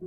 So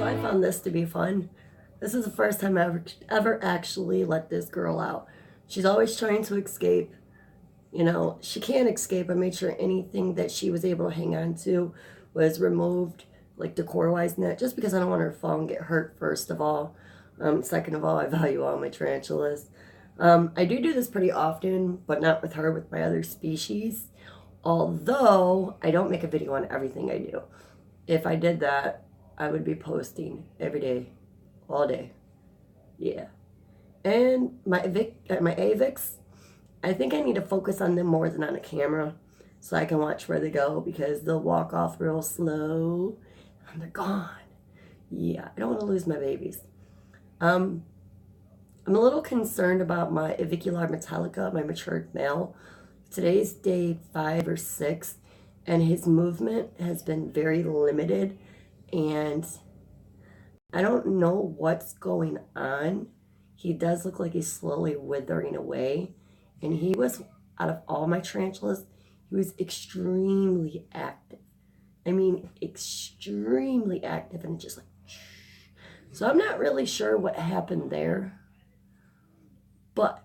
I found this to be fun. This is the first time I ever actually let this girl out. She's always trying to escape. You know, she can't escape. I made sure anything that she was able to hang on to was removed, like decor-wise and that, just because I don't want her to fall and get hurt, first of all. Second of all, I value all my tarantulas. I do this pretty often, but not with her, with my other species. Although, I don't make a video on everything I do. If I did that, I would be posting every day, all day. Yeah. And my Avix, I think I need to focus on them more than on a camera so I can watch where they go, because they'll walk off real slow and they're gone. Yeah, I don't want to lose my babies. I'm a little concerned about my Avicular Metallica, my matured male. Today's day 5 or 6, and his movement has been very limited, and I don't know what's going on. He does look like he's slowly withering away, and he was, out of all my tarantulas, he was extremely active. I mean, extremely active, and just like, so I'm not really sure what happened there, but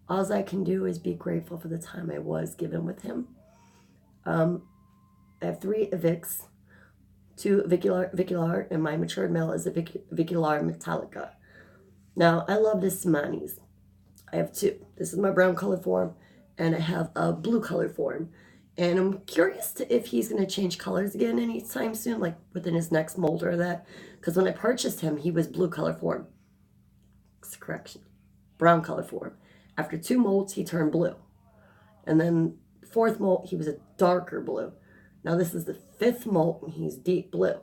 all I can do is be grateful for the time I was given with him. I have 3 Avix, 2 Avicular, and my matured male is a Avicular Metallica. Now, I love the Seemannis. I have 2. This is my brown color form, and I have a blue color form. And I'm curious if he's going to change colors again anytime soon, like within his next molt or that. Because when I purchased him, he was blue color form. Correction. Brown color form. After 2 molts, he turned blue. And then 4th molt, he was a darker blue. Now this is the 5th molt, and he's deep blue.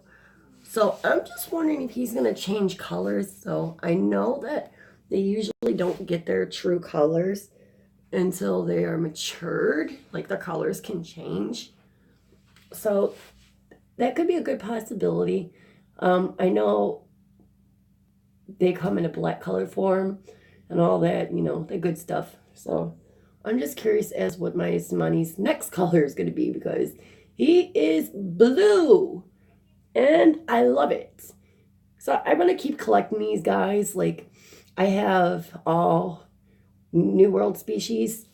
So I'm just wondering if he's going to change colors. So I know that they usually don't get their true colors until they are matured. Like, their colors can change. So that could be a good possibility. I know they come in a black color form and all that, you know, the good stuff. So I'm just curious as what my Seemanni's next color is going to be, because he is blue and I love it. So I'm going to keep collecting these guys. Like, I have all New World species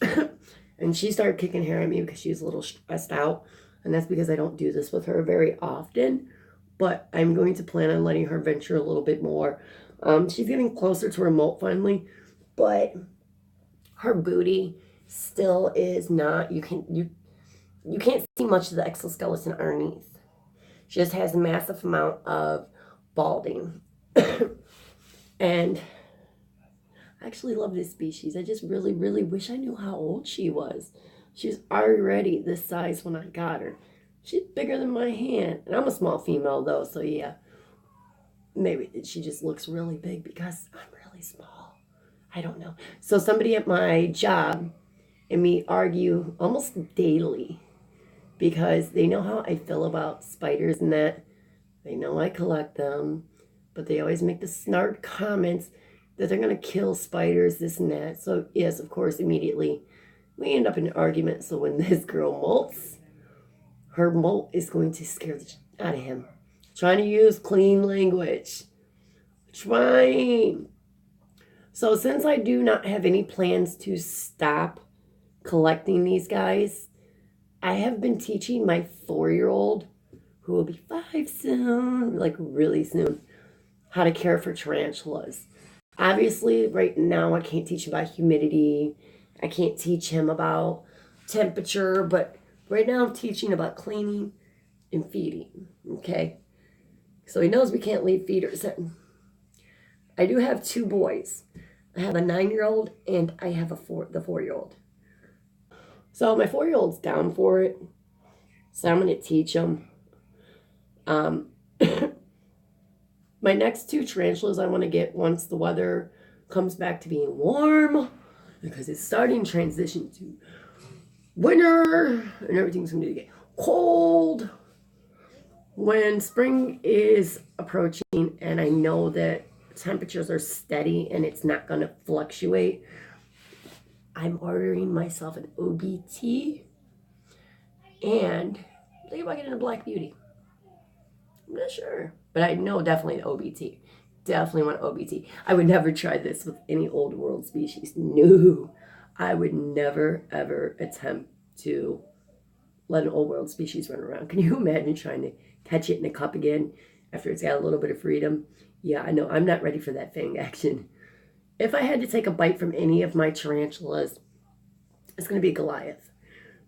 and she started kicking hair at me because she's a little stressed out, and that's because I don't do this with her very often, but I'm going to plan on letting her venture a little bit more. She's getting closer to her molt finally, but her booty still is not, you can't see much of the exoskeleton underneath. She just has a massive amount of balding. And I actually love this species. I just really, really wish I knew how old she was. She was already this size when I got her. She's bigger than my hand. And I'm a small female though, so yeah. Maybe she just looks really big because I'm really small. I don't know. So somebody at my job and me argue almost daily because they know how I feel about spiders and that. They know I collect them, but they always make the snark comments. that they're going to kill spiders, this and that. So, yes, of course, immediately we end up in an argument. So when this girl molts, her molt is going to scare the out of him. Trying to use clean language. Trying. So since I do not have any plans to stop collecting these guys, I have been teaching my 4-year-old, who will be 5 soon, like really soon, how to care for tarantulas. Obviously, right now I can't teach him about humidity. I can't teach him about temperature, but right now I'm teaching about cleaning and feeding, okay? So he knows we can't leave feeders in. I do have 2 boys. I have a 9-year-old and I have the 4-year-old. So my 4-year-old's down for it. So I'm going to teach him. My next 2 tarantulas I want to get once the weather comes back to being warm, because it's starting to transition to winter and everything's going to get cold. When spring is approaching and I know that temperatures are steady and it's not going to fluctuate, I'm ordering myself an OBT and I'm thinking about getting a Black Beauty. I'm not sure, but I know definitely an OBT. Definitely want OBT. I would never try this with any old world species. No, I would never ever attempt to let an old world species run around. Can you imagine trying to catch it in a cup again after it's got a little bit of freedom? Yeah, I know. I'm not ready for that fang action. If I had to take a bite from any of my tarantulas, it's going to be Goliath.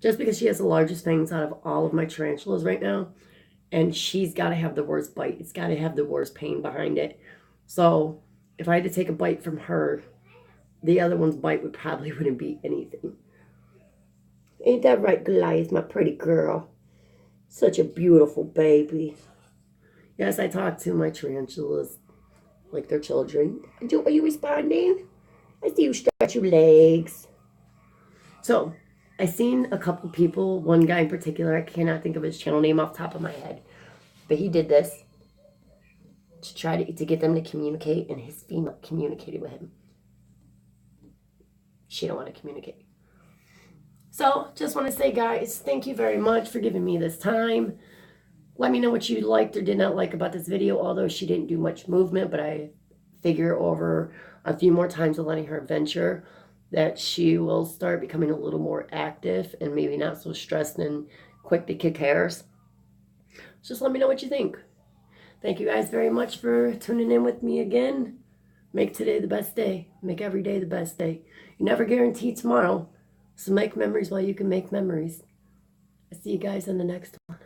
Just because she has the largest fangs out of all of my tarantulas right now. And she's got to have the worst bite. It's got to have the worst pain behind it. So if I had to take a bite from her, the other one's bite wouldn't be anything. Ain't that right, Goliath, my pretty girl? Such a beautiful baby. Yes, I talk to my tarantulas like they're children. Are you responding? I see you stretch your legs. So I seen a couple people, one guy in particular, I cannot think of his channel name off the top of my head, but he did this to try to get them to communicate, and his female communicated with him. She don't want to communicate. So just want to say, guys, thank you very much for giving me this time. Let me know what you liked or did not like about this video, although she didn't do much movement, but I figure over a few more times of letting her venture that she will start becoming a little more active and maybe not so stressed and quick to kick hairs. Just let me know what you think. Thank you guys very much for tuning in with me again. Make today the best day. Make every day the best day. You never guarantee tomorrow, so make memories while you can make memories. I see you guys in the next one.